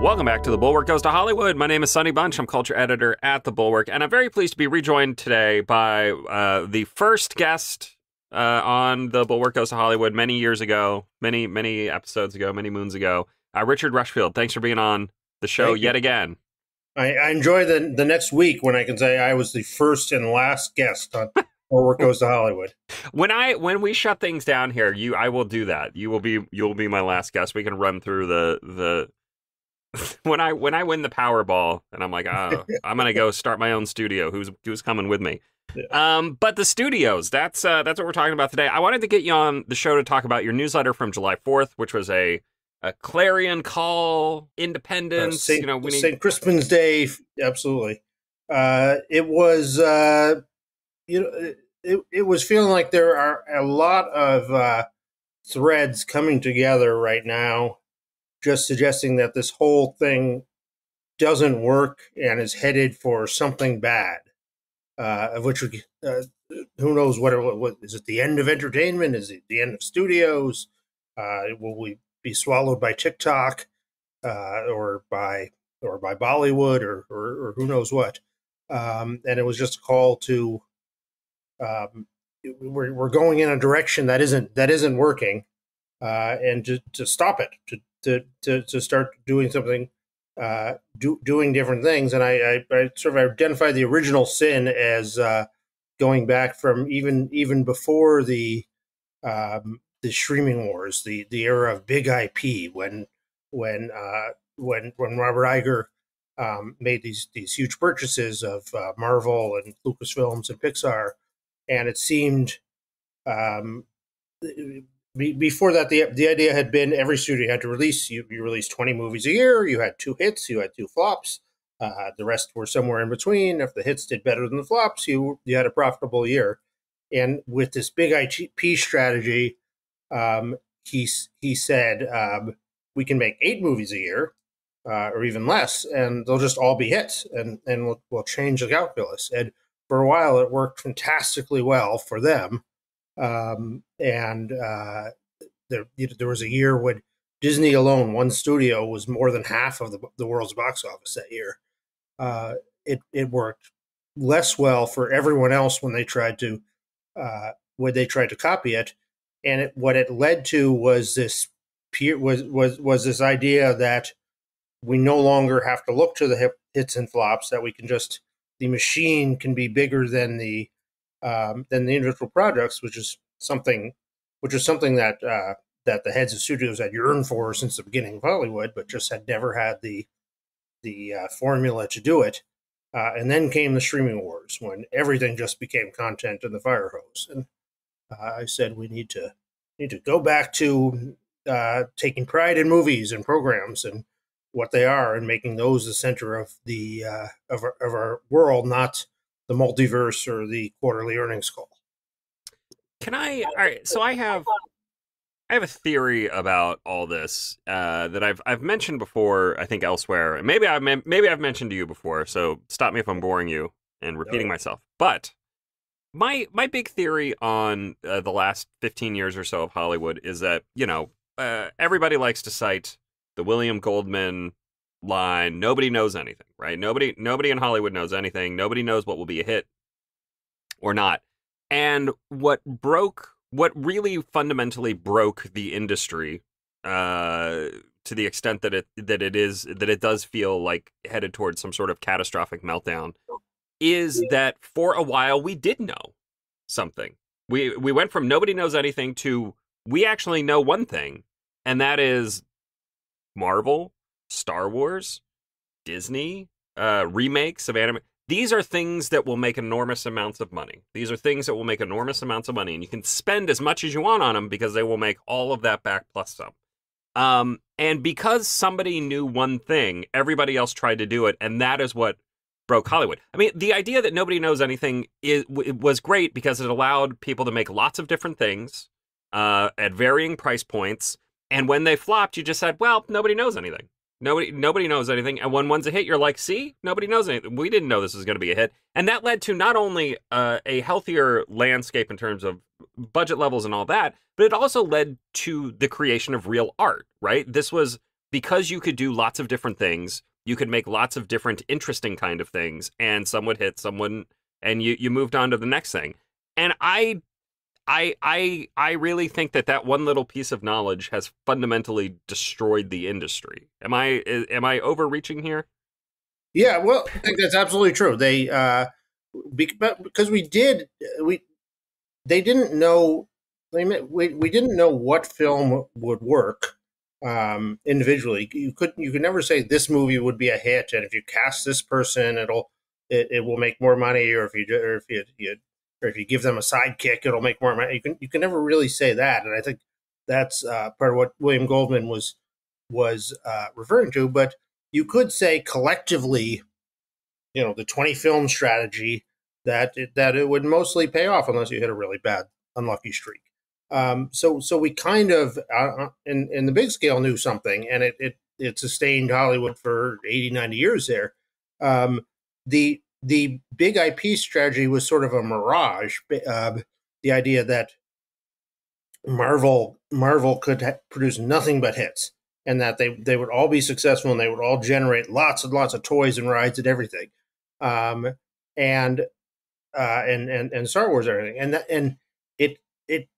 Welcome back to The Bulwark Goes to Hollywood. My name is Sonny Bunch. I'm culture editor at The Bulwark, and I'm very pleased to be rejoined today by the first guest on The Bulwark Goes to Hollywood many years ago, many episodes ago, many moons ago. Richard Rushfield, thanks for being on the show yet again. I enjoy the next week when I can say I was the first and last guest on Bulwark Goes to Hollywood. When we shut things down here, I will do that. You'll be my last guest. We can run through the when I win the Powerball, and I'm like, oh, I'm gonna go start my own studio. Who's coming with me? Yeah. But the studios, that's what we're talking about today. I wanted to get you on the show to talk about your newsletter from July 4th, which was a clarion call, independence. St. Crispin's Day, absolutely. It was, it was feeling like there are a lot of threads coming together right now, just suggesting that this whole thing doesn't work and is headed for something bad. Of which who knows what is it? The end of entertainment? Is it the end of studios? Will we be swallowed by TikTok, or by Bollywood, or who knows what? And it was just a call to we're going in a direction that isn't working, and to stop it, to start doing something, doing different things. And I sort of identified the original sin as going back from even before the streaming wars, the era of big IP, when Robert Iger made these huge purchases of Marvel and Lucasfilms and Pixar, and it seemed before that the idea had been every studio had to release you released 20 movies a year. You had 2 hits, you had 2 flops. The rest were somewhere in between. If the hits did better than the flops, you had a profitable year. And with this big IP strategy, he said, we can make 8 movies a year, or even less, and they'll just all be hits, and we'll change the calculus. And for a while, it worked fantastically well for them. There was a year when Disney alone, one studio, was more than half of the world's box office that year. It worked less well for everyone else when they tried to copy it, and what it led to was this this idea that we no longer have to look to the hits and flops, that we can just, the machine can be bigger than the individual projects, which is something that the heads of studios had yearned for since the beginning of Hollywood, but just had never had the formula to do it. And then came the streaming wars, when everything just became content in the fire hose. And I said we need to go back to taking pride in movies and programs and what they are, and making those the center of of our world, not the multiverse or the quarterly earnings call. All right, so I have a theory about all this that I've mentioned before, I think elsewhere, and maybe I've mentioned to you before. So stop me if I'm boring you and repeating myself. But my big theory on the last 15 years or so of Hollywood is that everybody likes to cite the William Goldman line: nobody knows anything, right? Nobody in Hollywood knows anything. Nobody knows what will be a hit or not. And what really fundamentally broke the industry, to the extent that it does feel like headed towards some sort of catastrophic meltdown, is that for a while we did know something. We went from nobody knows anything to we actually know one thing, and that is Marvel, Star Wars, Disney, remakes of anime. These are things that will make enormous amounts of money. And you can spend as much as you want on them because they will make all of that back plus some. And because somebody knew one thing, everybody else tried to do it, and that is what broke Hollywood. I mean, the idea that nobody knows anything was great because it allowed people to make lots of different things at varying price points, and when they flopped, you just said, well, nobody knows anything. Nobody knows anything, and when one's a hit, you're like, see, nobody knows anything. We didn't know this was going to be a hit, and that led to not only a healthier landscape in terms of budget levels and all that, but it also led to the creation of real art, right? This was because you could do lots of different things, you could make lots of different interesting kind of things, and some would hit, some wouldn't, and you moved on to the next thing. And I really think that that one little piece of knowledge has fundamentally destroyed the industry. Am I overreaching here? Yeah, well, I think that's absolutely true. Because we they didn't know we didn't know what film would work individually. You could never say this movie would be a hit, and if you cast this person, it will make more money, or if you give them a sidekick, it'll make more money. You can never really say that, and I think that's part of what William Goldman was referring to. But you could say collectively, the 20 film strategy, that it would mostly pay off unless you hit a really bad unlucky streak. So we kind of in the big scale knew something, and it sustained Hollywood for 80, 90 years there. The big IP strategy was sort of a mirage. The idea that Marvel could produce nothing but hits, and that they would all be successful, and they would all generate lots and lots of toys and rides and everything, um, and and Star Wars and everything, and it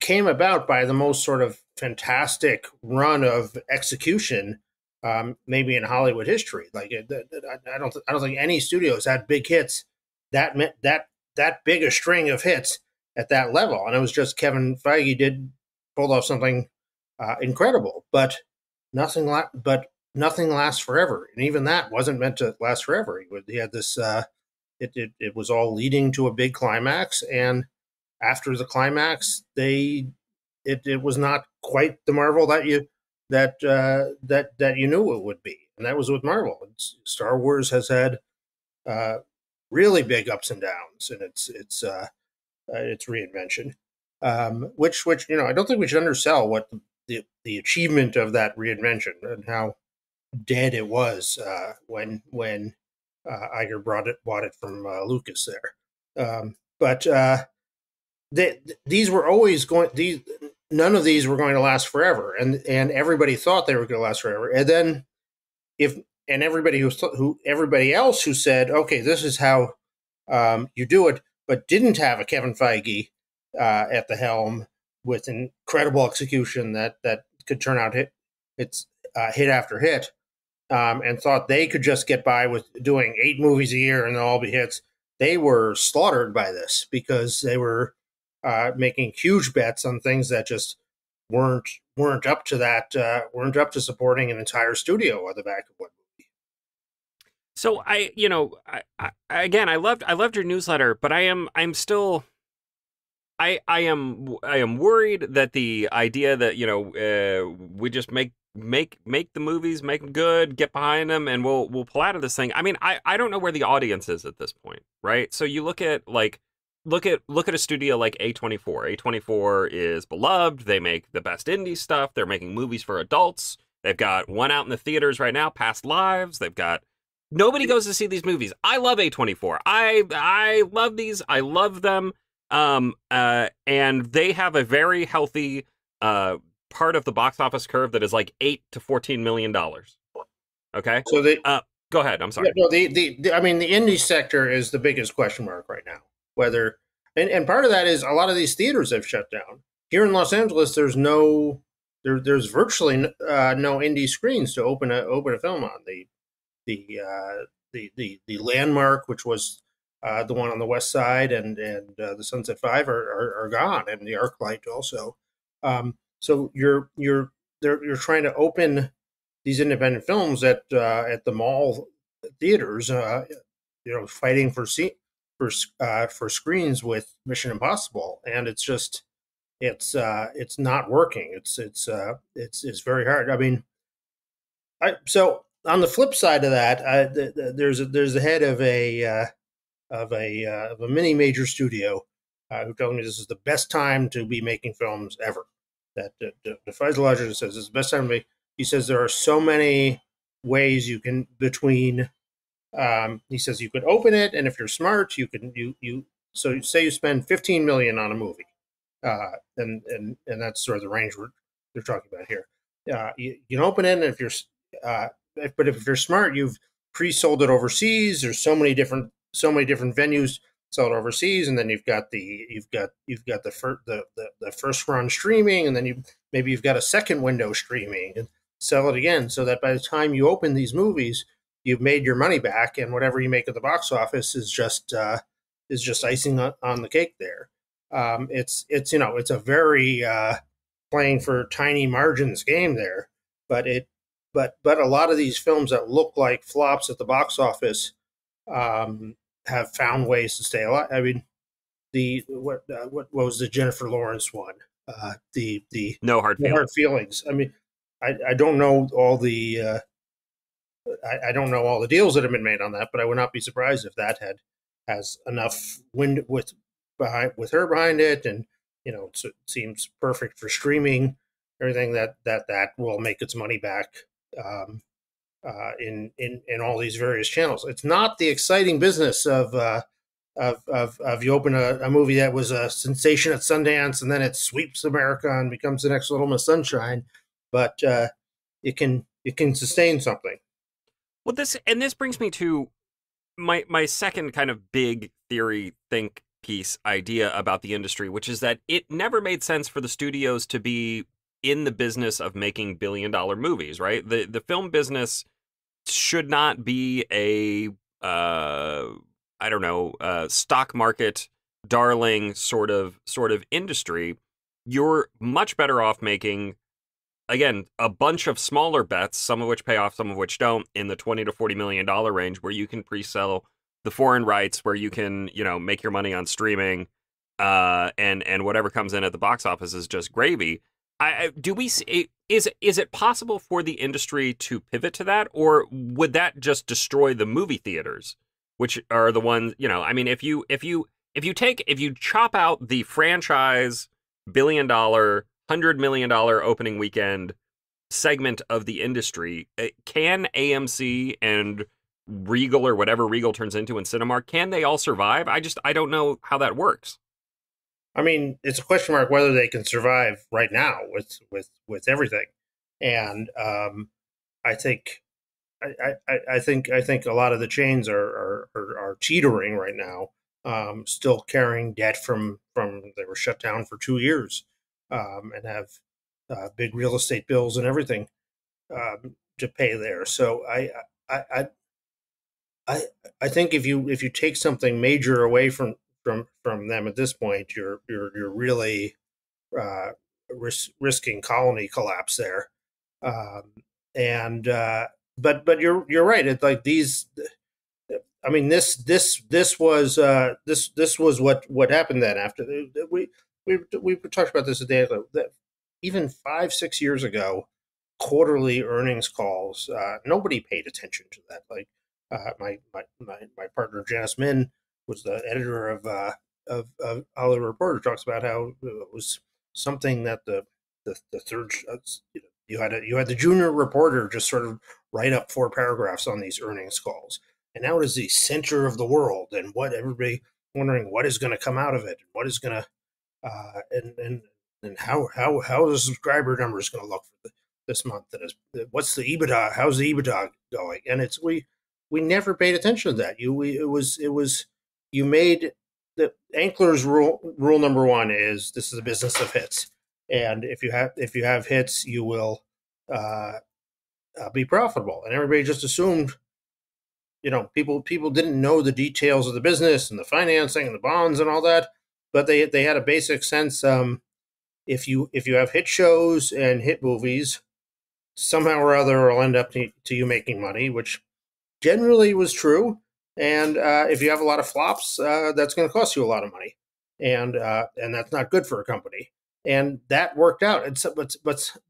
came about by the most sort of fantastic run of execution, maybe in Hollywood history. Like I don't think any studios had big hits that big a string of hits at that level, and it was just Kevin Feige pulled off something incredible, but nothing lasts forever, and even that wasn't meant to last forever. He had this. It was all leading to a big climax, and after the climax, it was not quite the Marvel that you knew it would be, and that was with Marvel. Star Wars has had uh, really big ups and downs, and its reinvention, which I don't think we should undersell what the achievement of that reinvention and how dead it was when Iger bought it from Lucas there. But these were always going. None of these were going to last forever, and everybody thought they were going to last forever. And then if and everybody else who said, okay, this is how you do it, but didn't have a Kevin Feige at the helm with incredible execution that could turn out hit after hit, and thought they could just get by with doing 8 movies a year and they'll all be hits. They were slaughtered by this because they were making huge bets on things that just weren't up to weren't up to supporting an entire studio on the back of one movie. So again, I loved your newsletter, but I'm still I am worried that the idea that we just make the movies, make them good, get behind them, and we'll pull out of this thing. I mean, I don't know where the audience is at this point, right? So you look at a studio like A24. A24 is beloved. They make the best indie stuff. They're making movies for adults. They've got one out in the theaters right now, Past Lives. They've got nobody goes to see these movies. I love A24. I love these. I love them. And they have a very healthy part of the box office curve that is like $8 to $14 million. Okay. So go ahead. I'm sorry. Yeah, no, I mean, the indie sector is the biggest question mark right now. Whether and part of that is a lot of these theaters have shut down. Here in Los Angeles, there's virtually no indie screens to open a film on. The Landmark, which was the one on the west side, and the Sunset Five are gone, and the ArcLight also. So you're trying to open these independent films at the mall theaters, fighting for screens with Mission Impossible, and it's not working. It's very hard. I mean, so on the flip side of that, there's the head of a mini major studio who told me this is the best time to be making films ever. That defies logic. Says it's the best time to make. He says there are so many ways you can between. He says you could open it, and if you're smart, you can so say you spend $15 million on a movie. And that's sort of the range we're talking about here. You can open it, and uh, but if you're smart, you've pre-sold it overseas. There's so many different venues sell it overseas, and then you've got the first run streaming, and then you've got a second window streaming, and sell it again, so that by the time you open these movies, you've made your money back, and whatever you make at the box office is just icing on the cake there. It's a very playing for tiny margins game there, but a lot of these films that look like flops at the box office have found ways to stay alive. I mean, the what was the Jennifer Lawrence one? The No hard No Hard feelings. Feelings. I mean, I don't know all the don't know all the deals that have been made on that, but I would not be surprised if that has enough wind with her behind it, and it seems perfect for streaming. Everything that will make its money back um, in all these various channels. It's not the exciting business of you open a movie that was a sensation at Sundance, and then it sweeps America and becomes the next Little Miss Sunshine, but it can sustain something. Well, this brings me to my second kind of big theory think piece idea about the industry, which is that it never made sense for the studios to be in the business of making billion-dollar movies, right? The film business should not be a I don't know, stock market darling sort of industry. You're much better off making, again, a bunch of smaller bets, some of which pay off, some of which don't, in the 20 to 40 million dollar range, where you can pre-sell the foreign rights, where you can, make your money on streaming, and whatever comes in at the box office is just gravy. Do we see, is it possible for the industry to pivot to that, or would that just destroy the movie theaters, which are the ones, I mean, if you chop out the franchise billion-dollar, $100 million opening weekend segment of the industry, can AMC and Regal, or whatever Regal turns into, in Cinemark, can they all survive? I don't know how that works. I mean, it's a question mark whether they can survive right now with everything, and I think I think a lot of the chains are teetering right now, still carrying debt from they were shut down for 2 years, and have big real estate bills and everything to pay there. So I I I I think if you take something major away from them at this point, you're really uh, risking colony collapse there. Um, and but you're right. It's like these. I mean, this was what happened then after we talked about this a day ago. That even 5-6 years ago, quarterly earnings calls, nobody paid attention to that. Like my partner Janice Min was the editor of Hollywood Reporter, talks about how it was something that the third you had the junior reporter just sort of write up 4 paragraphs on these earnings calls, and now it is the center of the world, and what everybody wondering what is going to come out of it, and what is going to and how the subscriber number is going to look for this month, and what's the EBITDA, how's the EBITDA going, and it's we never paid attention to that. It was you made the Ankler's rule number one is this is a business of hits, and if you have hits, you will uh, be profitable, and everybody just assumed people didn't know the details of the business and the financing and the bonds and all that, but they had a basic sense. If you have hit shows and hit movies, somehow or other will end up to you making money, which generally was true. And if you have a lot of flops, that's going to cost you a lot of money, and that's not good for a company. And that worked out.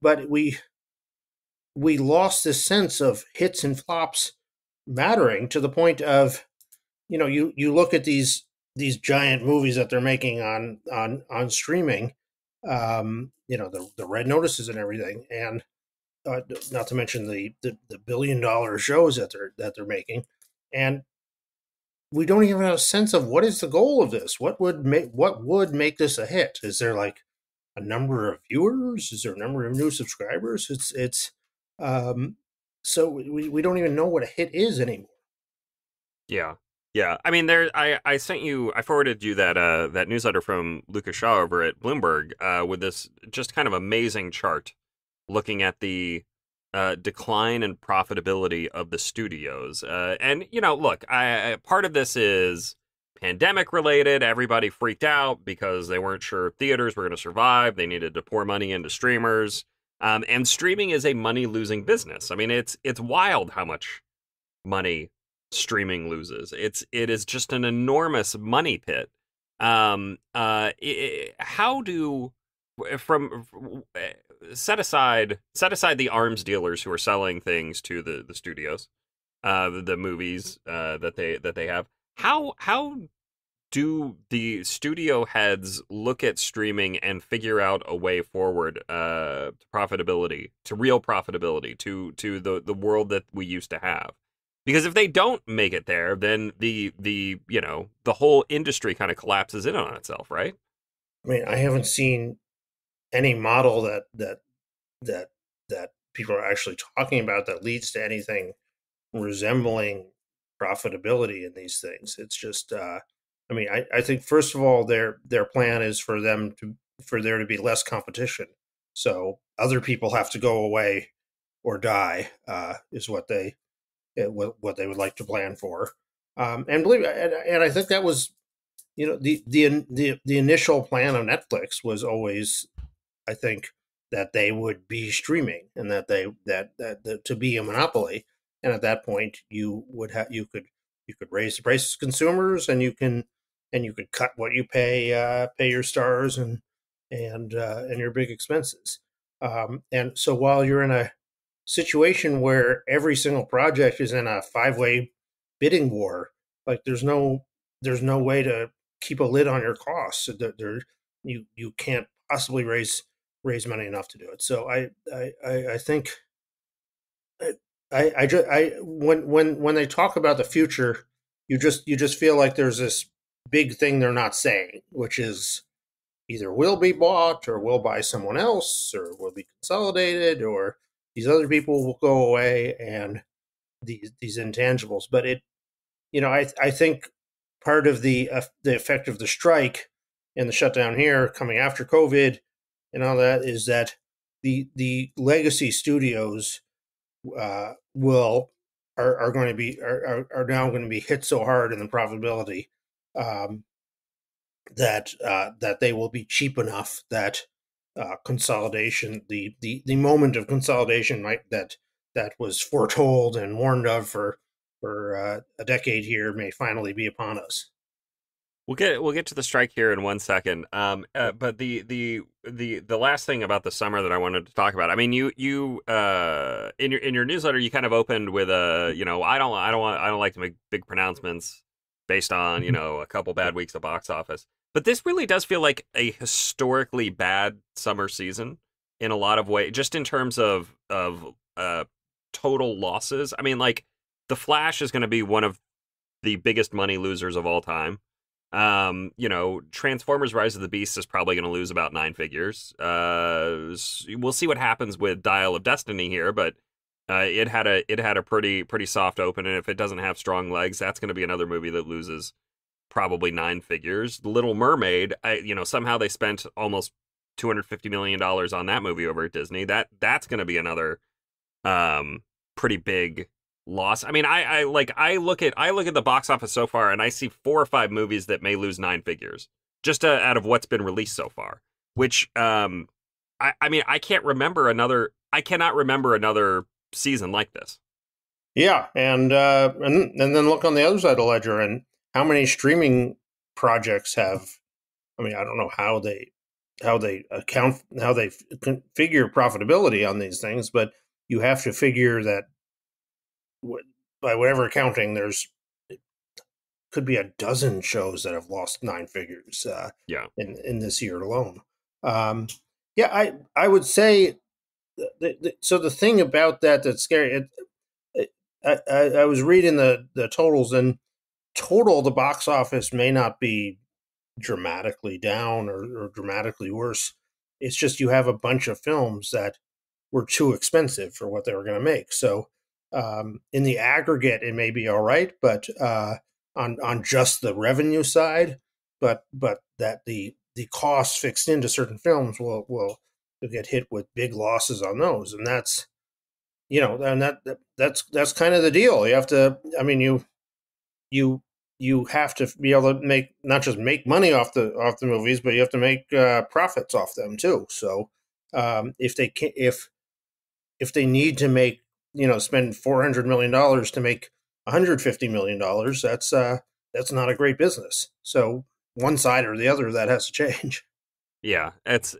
But we lost this sense of hits and flops mattering, to the point of you look at these giant movies that they're making on streaming, the red notices and everything, and not to mention the $1 billion shows that they're making, and we don't even have a sense of what is the goal of this. What would make this a hit? Is there like a number of viewers? Is there a number of new subscribers? Um, so we don't even know what a hit is anymore. Yeah. Yeah. I mean, I sent you, I forwarded you that newsletter from Lucas Shaw over at Bloomberg, with this just kind of amazing chart looking at the decline in profitability of the studios. And, look, part of this is pandemic related. Everybody freaked out because they weren't sure if theaters were going to survive. They needed to pour money into streamers. And streaming is a money losing business. I mean, it's wild how much money streaming loses. It is just an enormous money pit. How do from set aside the arms dealers who are selling things to the studios, the movies that they have. How do the studio heads look at streaming and figure out a way forward, to profitability, to real profitability, to the world that we used to have? Because if they don't make it there, then the whole industry kind of collapses in on itself, right? I mean, I haven't seen any model that people are actually talking about that leads to anything resembling profitability in these things. It's just, I mean, I think first of all, their plan is for there to be less competition, so other people have to go away or die, is what they would like to plan for. And believe and I think that was, the initial plan of Netflix was always, I think, that they would be streaming and that to be a monopoly. And at that point, you could raise the prices to consumers, and you could cut what you pay your stars and your big expenses. And so while you're in a situation where every single project is in a five-way bidding war, like there's no way to keep a lid on your costs. You can't possibly raise money enough to do it. So I think I when they talk about the future, you just feel like there's this big thing they're not saying, which is either will be bought or will buy someone else or will be consolidated or these other people will go away and these intangibles. But I think part of the effect of the strike and the shutdown here coming after COVID and all that is that the legacy studios will are going to be are now going to be hit so hard in the profitability, um, that they will be cheap enough that consolidation, the moment of consolidation, that was foretold and warned of for a decade here, may finally be upon us. We'll get to the strike here in 1 second. But the last thing about the summer that I wanted to talk about. I mean, you in your newsletter, you kind of opened with I don't like to make big pronouncements based on a couple bad weeks of box office. But this really does feel like a historically bad summer season in a lot of ways, just in terms of total losses. I mean, like The Flash is going to be one of the biggest money losers of all time. Transformers: Rise of the Beast is probably going to lose about nine figures. We'll see what happens with Dial of Destiny here, but it had a pretty soft open, and if it doesn't have strong legs, that's going to be another movie that loses probably nine figures. The Little Mermaid, somehow they spent almost $250 million on that movie over at Disney. That's going to be another pretty big loss. I mean, I look at the box office so far, and I see four or five movies that may lose nine figures just out of what's been released so far. Which I mean, I cannot remember another season like this. Yeah, and then look on the other side of the ledger, and how many streaming projects have. I mean, I don't know how they figure profitability on these things, but you have to figure that by whatever accounting, there's could be a dozen shows that have lost nine figures, Yeah. in this year alone. Yeah, I would say so. The thing about that's scary. I was reading the totals, and total, the box office may not be dramatically down or dramatically worse. It's just you have a bunch of films that were too expensive for what they were going to make. So in the aggregate, it may be all right, but on just the revenue side, but that the costs fixed into certain films will get hit with big losses on those, and that's and that's kind of the deal. You have to, I mean, you you have to be able to make, not just make money off the movies, but you have to make profits off them too. So if they can, if they need to make, spend $400 million to make $150 million, that's not a great business. So one side or the other, that has to change. Yeah, it's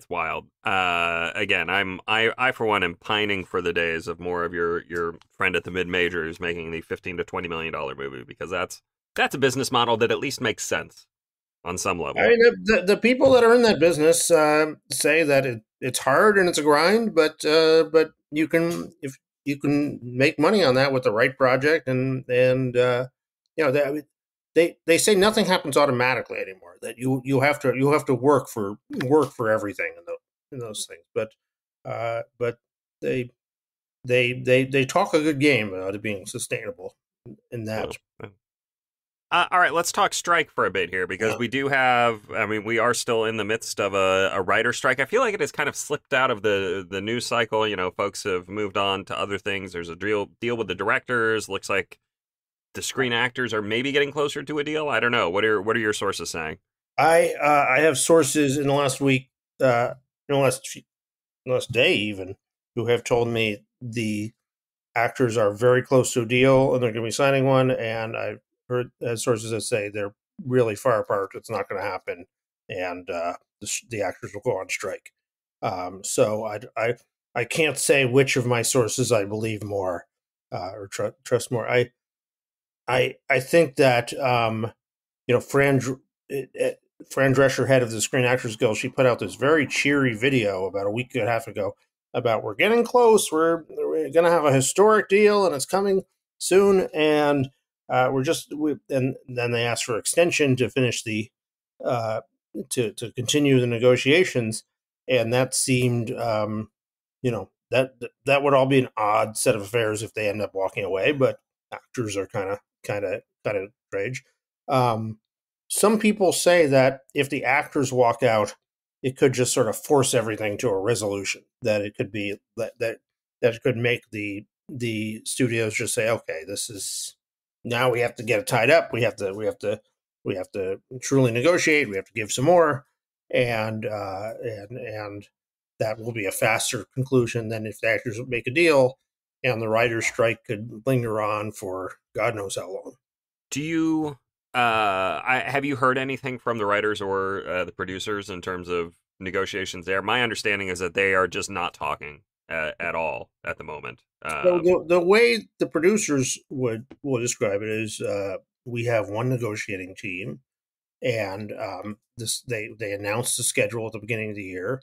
wild. Again, I for one am pining for the days of more of your friend at the mid majors making the 15 to $20 million movie, because that's a business model that at least makes sense on some I level. mean, the people that are in that business say that it's hard and it's a grind, but you can, if you can make money on that with the right project, and they say nothing happens automatically anymore. That you have to work for everything in those things. But they they talk a good game about it being sustainable in that. Well, all right, let's talk strike for a bit here, because we do have. I mean, we are still in the midst of a writer strike. I feel like it has kind of slipped out of the news cycle. Folks have moved on to other things. There's a deal with the directors. Looks like the screen actors are maybe getting closer to a deal. I don't know. What are your sources saying? I have sources in the last week, in the last day even, who have told me the actors are very close to a deal and they're going to be signing one. And I've heard sources that say they're really far apart. It's not going to happen, and the actors will go on strike. So I can't say which of my sources I believe more, or trust more. I think that Fran Fran Drescher, head of the Screen Actors Guild, she put out this very cheery video about a week and a half ago about, we're getting close, we're going to have a historic deal, and it's coming soon, and and then they asked for extension to finish the to continue the negotiations, and that seemed that would all be an odd set of affairs if they end up walking away, but actors are kind of strange. Um, some people say that if the actors walk out, it could just sort of force everything to a resolution. That it could be that it could make the studios just say, okay, this is, now we have to get it tied up. We have to truly negotiate. We have to give some more, and that will be a faster conclusion than if the actors make a deal and the writers' strike could linger on for God knows how long. Do you have you heard anything from the writers or the producers in terms of negotiations there? My understanding is that they are just not talking at all at the moment. So the way the producers will describe it is, we have one negotiating team, and this they announced the schedule at the beginning of the year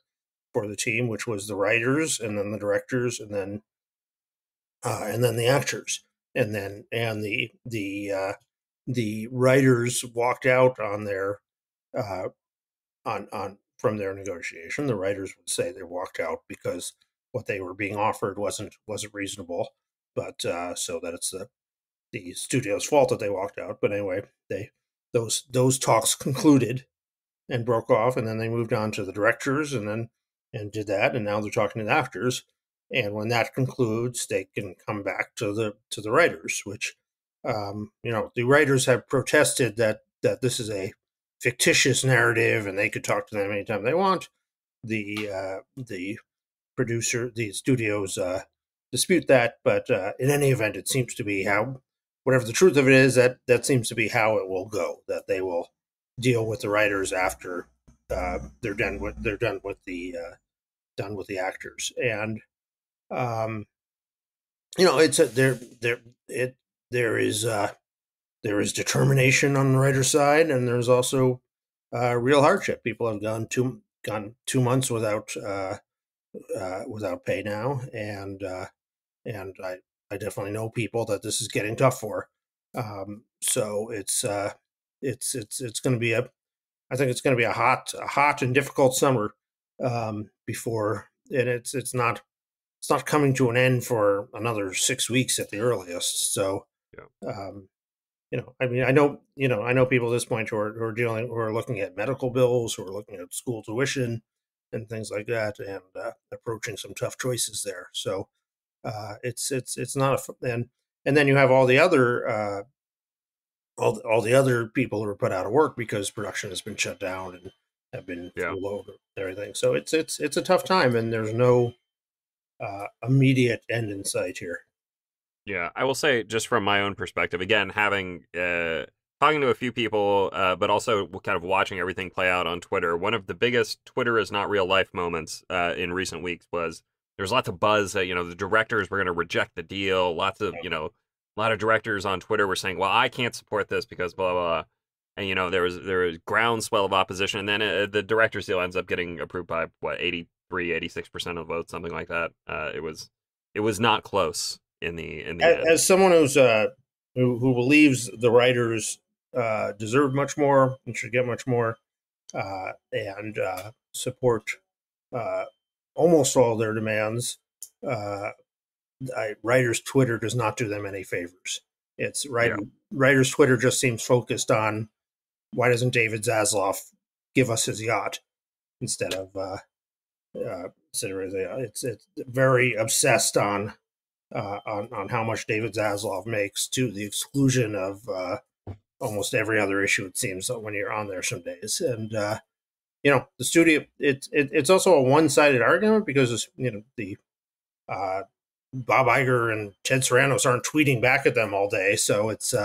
for the team, which was the writers and then the directors and then the actors, and the writers walked out on their uh, on from their negotiation. The writers would say they walked out because what they were being offered wasn't reasonable, but so that it's the studio's fault that they walked out. But anyway, those talks concluded and broke off, and then they moved on to the directors, and did that, and now they're talking to the actors. And when that concludes, they can come back to the writers, which the writers have protested that this is a fictitious narrative, and they could talk to them anytime they want. The the studios dispute that, but in any event, it seems to be how, whatever the truth of it is, that seems to be how it will go. That they will deal with the writers after they're done with the actors, and um, it's a there is there is determination on the writer's side, and there's also real hardship. People have gone 2 months without pay now, and I definitely know people that this is getting tough for. So it's going to be a I think it's going to be a hot and difficult summer before, and it's not coming to an end for another 6 weeks at the earliest. So, Yeah. um, I mean, I know people at this point who are looking at medical bills, who are looking at school tuition, and things like that, and approaching some tough choices there. So, it's not and then you have all the other people who are put out of work because production has been shut down and have been Yeah. furloughed and everything. So it's a tough time, and there's no immediate end in sight here. Yeah, I will say just from my own perspective, again, having talking to a few people, but also kind of watching everything play out on Twitter. One of the biggest Twitter is not real life moments in recent weeks was there's lots of buzz that the directors were going to reject the deal. Lots of a lot of directors on Twitter were saying, "Well, I can't support this because blah blah," blah. And there was groundswell of opposition, and then the director's deal ends up getting approved by what 83, 86% of votes, something like that. It was not close in the end. As someone who believes the writers deserve much more and should get much more, and support uh, almost all their demands, uh, writers' Twitter does not do them any favors. It's Yeah. writers' Twitter just seems focused on why doesn't David Zaslav give us his yacht instead of it's very obsessed on how much David Zaslav makes to the exclusion of almost every other issue. It seems when you're on there some days, and the studio. It's also a one-sided argument because the uh, Bob Iger and Ted Sarandos aren't tweeting back at them all day, so it's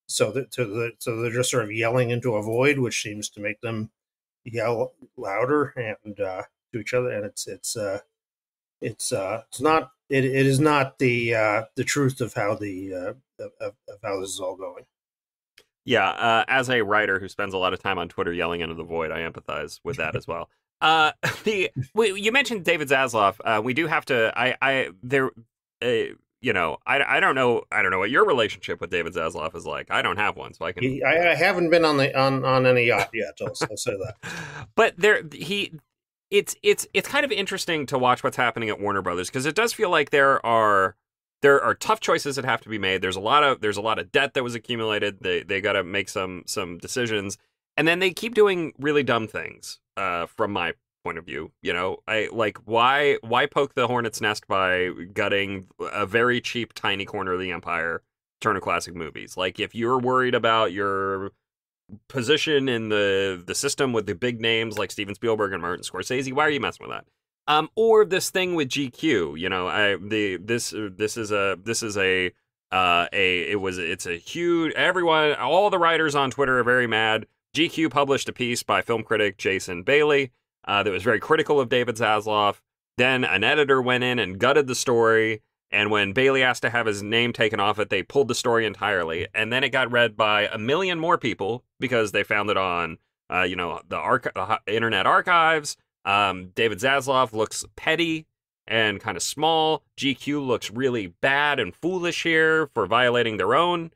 so they're just sort of yelling into a void, which seems to make them yell louder and to each other, and it's not it is not the truth of how of how this is all going. Yeah, as a writer who spends a lot of time on Twitter yelling into the void, I empathize with that as well. You mentioned David Zaslav. We do have to. I there. I don't know what your relationship with David Zaslav is like. I don't have one, so I can. I haven't been on any yacht yet. I'll say that. But it's kind of interesting to watch what's happening at Warner Brothers because it does feel like there are tough choices that have to be made. There's a lot of debt that was accumulated. They got to make some decisions, and then they keep doing really dumb things. From my point of view, I like why poke the hornet's nest by gutting a very cheap tiny corner of the empire, Turner Classic Movies. Like if you're worried about your position in the system with the big names like Steven Spielberg and Martin Scorsese, why are you messing with that? Or this thing with GQ, it's a huge, all the writers on Twitter are very mad. GQ published a piece by film critic Jason Bailey that was very critical of David Zaslav. Then an editor went in and gutted the story, and when Bailey asked to have his name taken off it, they pulled the story entirely, and then it got read by a million more people because they found it on, the Internet Archives. David Zaslav looks petty and kind of small. GQ looks really bad and foolish here for violating their own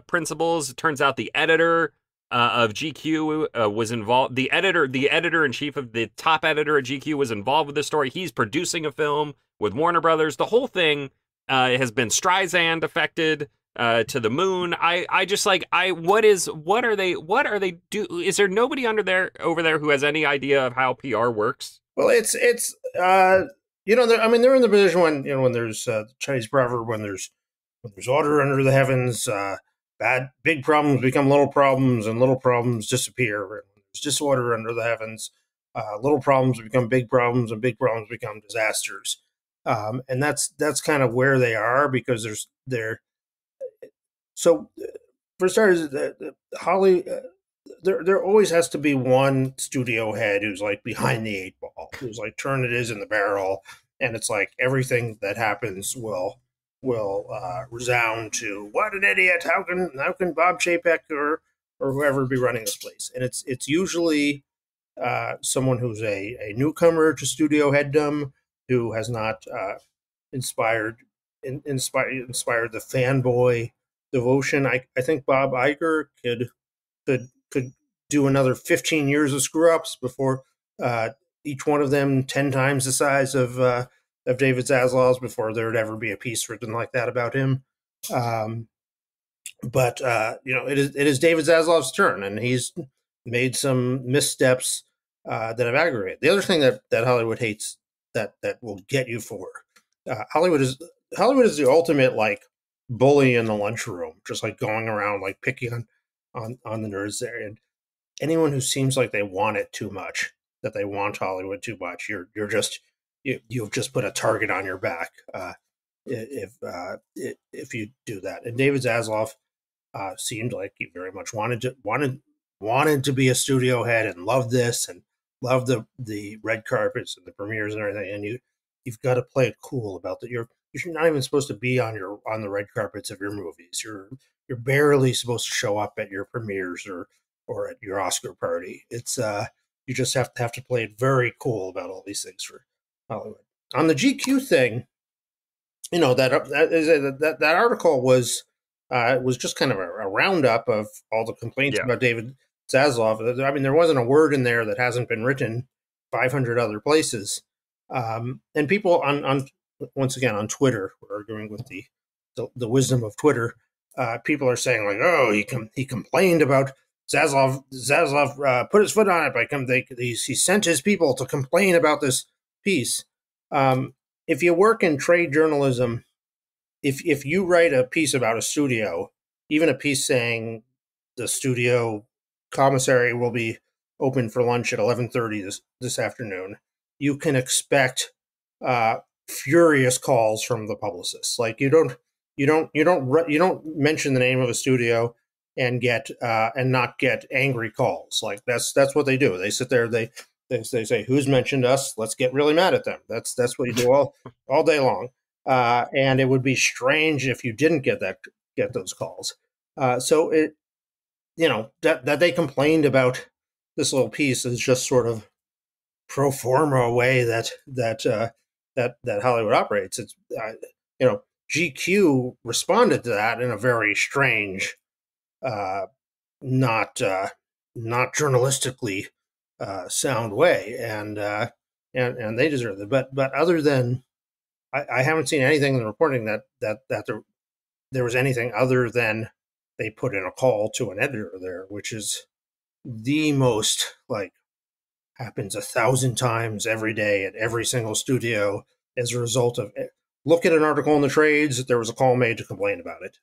principles. It turns out the editor of GQ was involved. The editor in chief of the top editor at GQ was involved with this story. He's producing a film with Warner Brothers. The whole thing has been Streisand affected to the moon. I just like what are they do? Is there nobody over there who has any idea of how PR works? Well, I mean, they're in the position when there's Chinese proverb when there's order under the heavens, big problems become little problems, and little problems disappear. When there's disorder under the heavens, little problems become big problems, and big problems become disasters. And that's kind of where they are because so for starters, Holly. There always has to be one studio head who's like behind the eight ball, who's like turn it is in the barrel, and it's like everything that happens will resound to what an idiot! How can Bob Chapek or whoever be running this place? And it's usually someone who's a newcomer to studio headdom who has not inspired the fanboy devotion. I think Bob Iger could do another 15 years of screw ups before uh, each one of them 10 times the size of David Zaslav's before there would ever be a piece written like that about him. Um, but it is David Zaslav's turn, and he's made some missteps that have aggravated. The other thing that Hollywood hates that will get you for Hollywood is the ultimate like bully in the lunchroom, just like going around like picking on the nerds there. And anyone who seems like they want it too much, that they want Hollywood too much, you're just you've just put a target on your back if you do that. And David Zaslav seemed like he very much wanted to be a studio head and loved this and loved the red carpets and the premieres and everything. And you've got to play it cool about that. You're not even supposed to be on the red carpets of your movies. You're barely supposed to show up at your premieres or at your Oscar party. It's you just have to play it very cool about all these things for Hollywood. On the GQ thing, that article was just kind of a roundup of all the complaints Yeah. about David Zaslav. I mean, there wasn't a word in there that hasn't been written 500 other places. And people on once again on Twitter were arguing with the wisdom of Twitter. People are saying like, oh, he complained about Zaslav. Zaslav put his foot on it by he sent his people to complain about this piece. If you work in trade journalism, if you write a piece about a studio, even a piece saying the studio commissary will be open for lunch at 11:30 this afternoon, you can expect furious calls from the publicists. Like you don't mention the name of a studio and not get angry calls. Like that's what they do. They sit there, they say, who's mentioned us? Let's get really mad at them. That's what you do all day long. And it would be strange if you didn't get those calls. So it, that they complained about this little piece is just sort of pro forma way that Hollywood operates. It's GQ responded to that in a very strange, not journalistically sound way, and they deserve it. But other than I haven't seen anything in the reporting that there was anything other than they put in a call to an editor there, which is the most like happens 1,000 times every day at every single studio as a result of it. Look at an article in the trades. There was a call made to complain about it.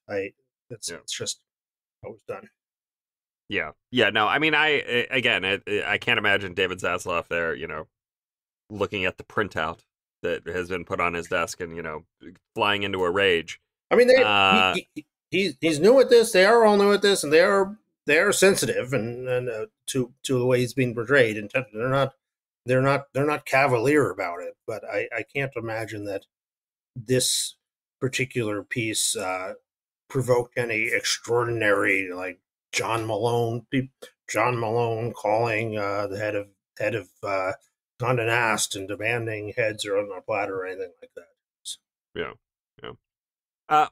It's just how it's done. Yeah. No, I mean, I can't imagine David Zaslav there, looking at the printout that has been put on his desk and flying into a rage. I mean, he's new at this. They are all new at this, and they are sensitive and to the way he's being portrayed. And they're not cavalier about it. But I can't imagine that this particular piece provoked any extraordinary like John Malone calling the head of Condé Nast and demanding heads or on a platter or anything like that. So. Yeah.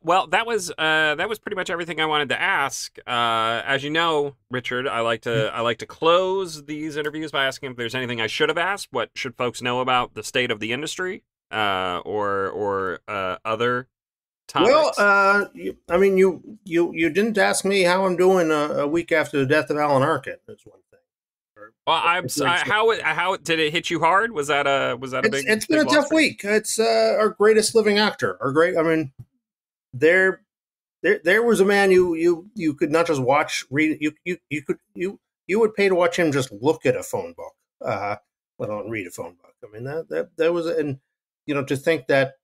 Well, that was pretty much everything I wanted to ask. As you know, Richard, I like to close these interviews by asking if there's anything I should have asked. What should folks know about the state of the industry, or other topics? Well, you didn't ask me how I'm doing a week after the death of Alan Arkin. That's one thing. Well, how did it hit you hard? Was that a big? It's been a tough week. It's our greatest living actor. There was a man you could not just watch, read. You would pay to watch him just look at a phone book, let alone read a phone book. I mean that was, and to think that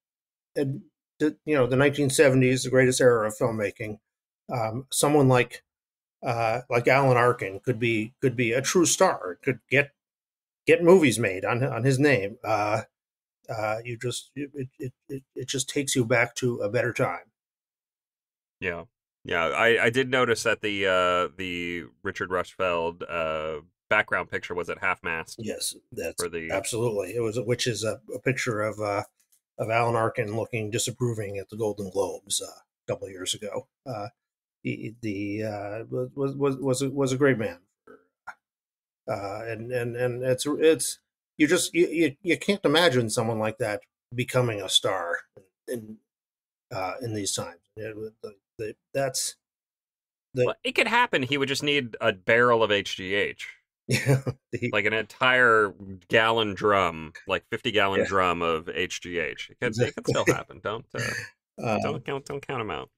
the 1970s, the greatest era of filmmaking, someone like Alan Arkin could be a true star, could get movies made on his name. It just takes you back to a better time. Yeah. I did notice that the Richard Rushfeld background picture was at half mast. Yes, that's absolutely. It was, which is a picture of Alan Arkin looking disapproving at the Golden Globes a couple of years ago. was a great man. And it's you can't imagine someone like that becoming a star in these times. That's well, it could happen. He would just need a barrel of HGH. Yeah, like an entire gallon drum, like 50-gallon drum of HGH. It could still happen. Don't count them out.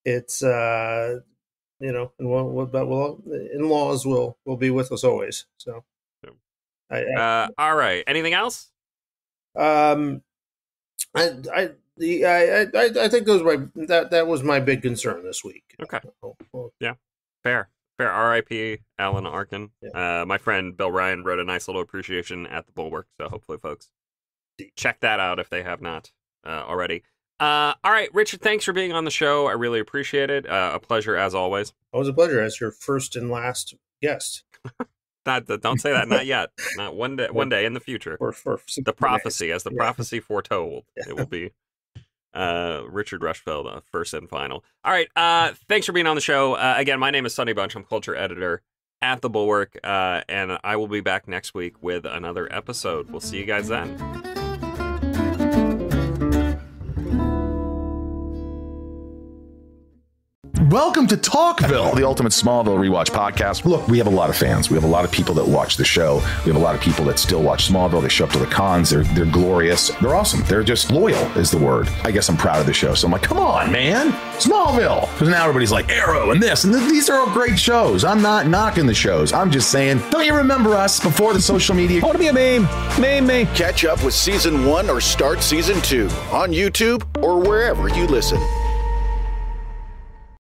It's and in-laws will be with us always. So, all right. Anything else? I think that was my big concern this week. Okay. Yeah. Fair. R.I.P. Alan Arkin. Yeah. My friend Bill Ryan wrote a nice little appreciation at the Bulwark, so hopefully folks check that out if they have not already. All right, Richard, thanks for being on the show. I really appreciate it. A pleasure as always. It was a pleasure as your first and last guest. Don't say that. Not yet. Not one day. One day in the future. For the prophecy, as the prophecy foretold, it will be Richard Rushfeld, first and final. All right. Thanks for being on the show. Again, my name is Sonny Bunch. I'm culture editor at the Bulwark, and I will be back next week with another episode. We'll see you guys then. Welcome to Talkville, the ultimate Smallville rewatch podcast. Look, we have a lot of fans. We have a lot of people that watch the show. We have a lot of people that still watch Smallville. They show up to the cons. They're glorious. They're awesome. They're just loyal is the word. I guess I'm proud of the show. So I'm like, come on, man. Smallville. Because now everybody's like Arrow and this. And these are all great shows. I'm not knocking the shows. I'm just saying, don't you remember us before the social media? I want to be a meme. Meme me. Catch up with season 1 or start season 2 on YouTube or wherever you listen.